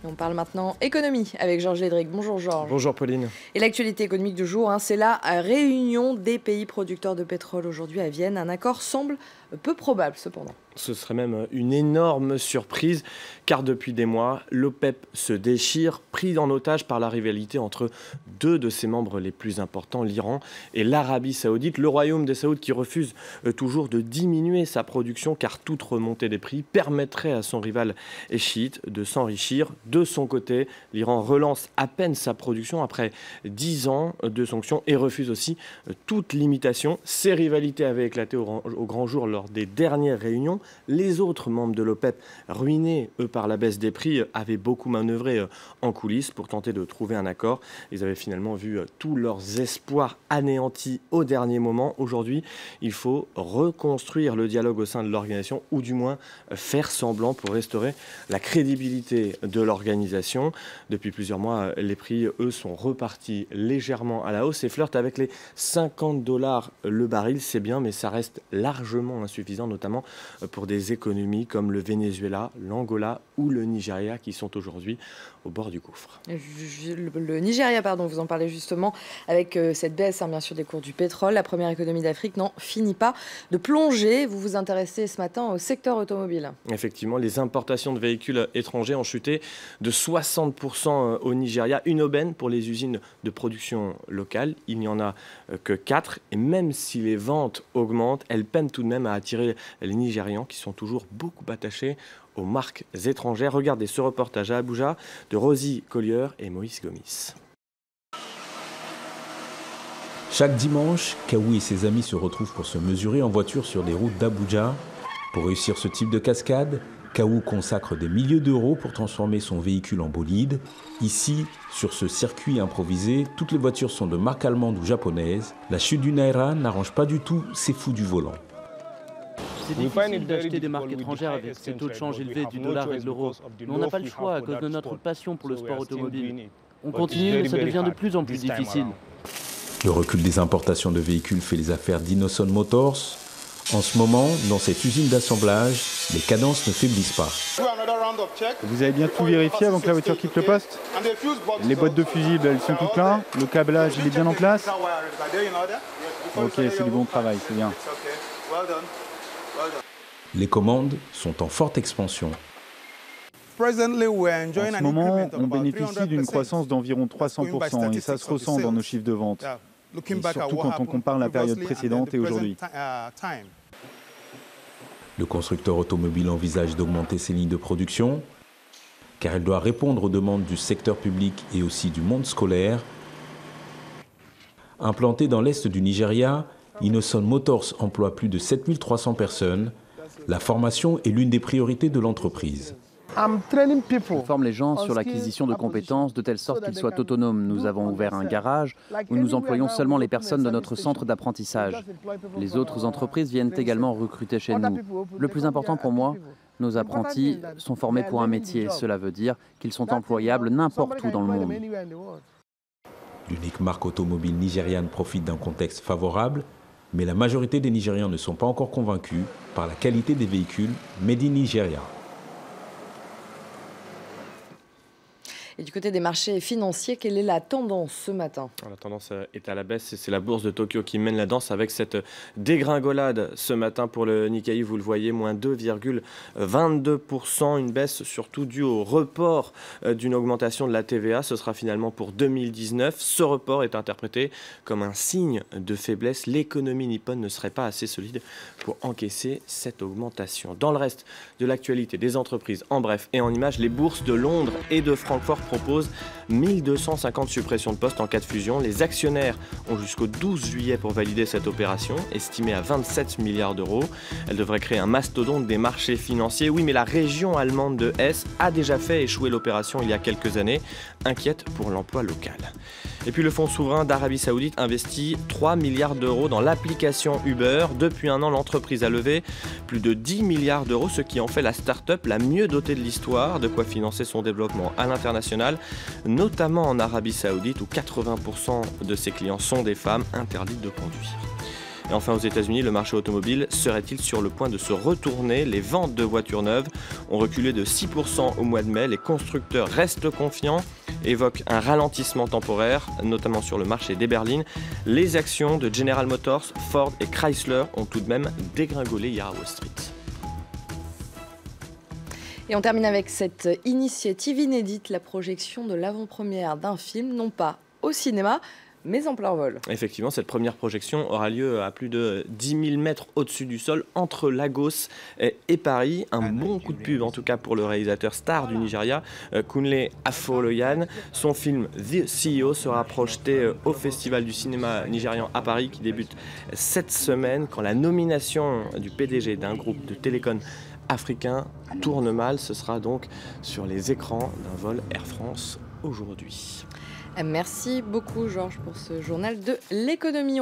On parle maintenant économie avec Georges Lédric. Bonjour Georges. Bonjour Pauline. Et l'actualité économique du jour, c'est la réunion des pays producteurs de pétrole aujourd'hui à Vienne. Un accord semble peu probable cependant. Ce serait même une énorme surprise, car depuis des mois, l'OPEP se déchire, pris en otage par la rivalité entre deux de ses membres les plus importants, l'Iran et l'Arabie Saoudite. Le royaume des Saouds qui refuse toujours de diminuer sa production, car toute remontée des prix permettrait à son rival chiite de s'enrichir. De son côté, l'Iran relance à peine sa production après 10 ans de sanctions et refuse aussi toute limitation. Ces rivalités avaient éclaté au grand jour lors des dernières réunions. Les autres membres de l'OPEP, ruinés eux par la baisse des prix, avaient beaucoup manœuvré en coulisses pour tenter de trouver un accord. Ils avaient finalement vu tous leurs espoirs anéantis au dernier moment. Aujourd'hui, il faut reconstruire le dialogue au sein de l'organisation, ou du moins faire semblant pour restaurer la crédibilité de l'organisation. Depuis plusieurs mois, les prix, eux, sont repartis légèrement à la hausse et flirtent avec les $50 le baril. C'est bien, mais ça reste largement insuffisant, notamment pour des économies comme le Venezuela, l'Angola ou le Nigeria qui sont aujourd'hui au bord du gouffre. Le Nigeria, vous en parlez justement, avec cette baisse bien sûr des cours du pétrole. La première économie d'Afrique n'en finit pas de plonger. Vous vous intéressez ce matin au secteur automobile. Effectivement, les importations de véhicules étrangers ont chuté de 60% au Nigeria. Une aubaine pour les usines de production locale. Il n'y en a que 4. Et même si les ventes augmentent, elles peinent tout de même à attirer les Nigérians qui sont toujours beaucoup attachés aux marques étrangères. Regardez ce reportage à Abuja de Rosie Collier et Moïse Gomis. Chaque dimanche, Kaou et ses amis se retrouvent pour se mesurer en voiture sur les routes d'Abuja. Pour réussir ce type de cascade, Kaou consacre des milliers d'euros pour transformer son véhicule en bolide. Ici, sur ce circuit improvisé, toutes les voitures sont de marque allemande ou japonaise. La chute du Naira n'arrange pas du tout ces fous du volant. C'est difficile d'acheter des marques étrangères avec ces taux de change élevés du dollar et de l'euro. Mais on n'a pas le choix à cause de notre passion pour le sport automobile. On continue, mais ça devient de plus en plus difficile. Le recul des importations de véhicules fait les affaires d'Innoson Motors. En ce moment, dans cette usine d'assemblage, les cadences ne faiblissent pas. Vous avez bien tout vérifié avant que la voiture quitte le poste? Les boîtes de fusibles, elles sont toutes là? Le câblage, il est bien en place? Ok, c'est du bon travail, c'est bien. Les commandes sont en forte expansion. En ce moment, on bénéficie d'une croissance d'environ 300% et ça se ressent dans nos chiffres de vente. Et surtout quand on compare la période précédente et aujourd'hui. Le constructeur automobile envisage d'augmenter ses lignes de production car elle doit répondre aux demandes du secteur public et aussi du monde scolaire. Implanté dans l'est du Nigeria, Innoson Motors emploie plus de 7300 personnes. La formation est l'une des priorités de l'entreprise. On forme les gens sur l'acquisition de compétences de telle sorte qu'ils soient autonomes. Nous avons ouvert un garage où nous employons seulement les personnes de notre centre d'apprentissage. Les autres entreprises viennent également recruter chez nous. Le plus important pour moi, nos apprentis sont formés pour un métier. Cela veut dire qu'ils sont employables n'importe où dans le monde. L'unique marque automobile nigériane profite d'un contexte favorable, mais la majorité des Nigérians ne sont pas encore convaincus par la qualité des véhicules Made in Nigeria. Et du côté des marchés financiers, quelle est la tendance ce matin? La tendance est à la baisse et c'est la bourse de Tokyo qui mène la danse avec cette dégringolade ce matin pour le Nikkei. Vous le voyez, moins 2,22%, une baisse surtout due au report d'une augmentation de la TVA. Ce sera finalement pour 2019. Ce report est interprété comme un signe de faiblesse. L'économie nippone ne serait pas assez solide pour encaisser cette augmentation. Dans le reste de l'actualité des entreprises, en bref et en images, les bourses de Londres et de Francfort propose 1250 suppressions de postes en cas de fusion. Les actionnaires ont jusqu'au 12 juillet pour valider cette opération, estimée à 27 milliards d'euros. Elle devrait créer un mastodonte des marchés financiers. Oui, mais la région allemande de Hesse a déjà fait échouer l'opération il y a quelques années, inquiète pour l'emploi local. Et puis le fonds souverain d'Arabie Saoudite investit 3 milliards d'euros dans l'application Uber. Depuis un an, l'entreprise a levé plus de 10 milliards d'euros, ce qui en fait la start-up la mieux dotée de l'histoire, de quoi financer son développement à l'international, notamment en Arabie Saoudite où 80% de ses clients sont des femmes interdites de conduire. Et enfin, aux États-Unis, le marché automobile serait-il sur le point de se retourner? Les ventes de voitures neuves ont reculé de 6% au mois de mai. Les constructeurs restent confiants, évoquent un ralentissement temporaire, notamment sur le marché des berlines. Les actions de General Motors, Ford et Chrysler ont tout de même dégringolé hier à Wall Street. Et on termine avec cette initiative inédite, la projection de l'avant-première d'un film, non pas au cinéma, mais en plein vol. Effectivement, cette première projection aura lieu à plus de 10 000 mètres au-dessus du sol, entre Lagos et Paris. Un bon coup de pub, en tout cas, pour le réalisateur star du Nigeria, Kunle Afolayan. Son film The CEO sera projeté au Festival du cinéma nigérian à Paris, qui débute cette semaine, quand la nomination du PDG d'un groupe de télécom africain tourne mal. Ce sera donc sur les écrans d'un vol Air France aujourd'hui. Merci beaucoup Georges pour ce journal de l'économie.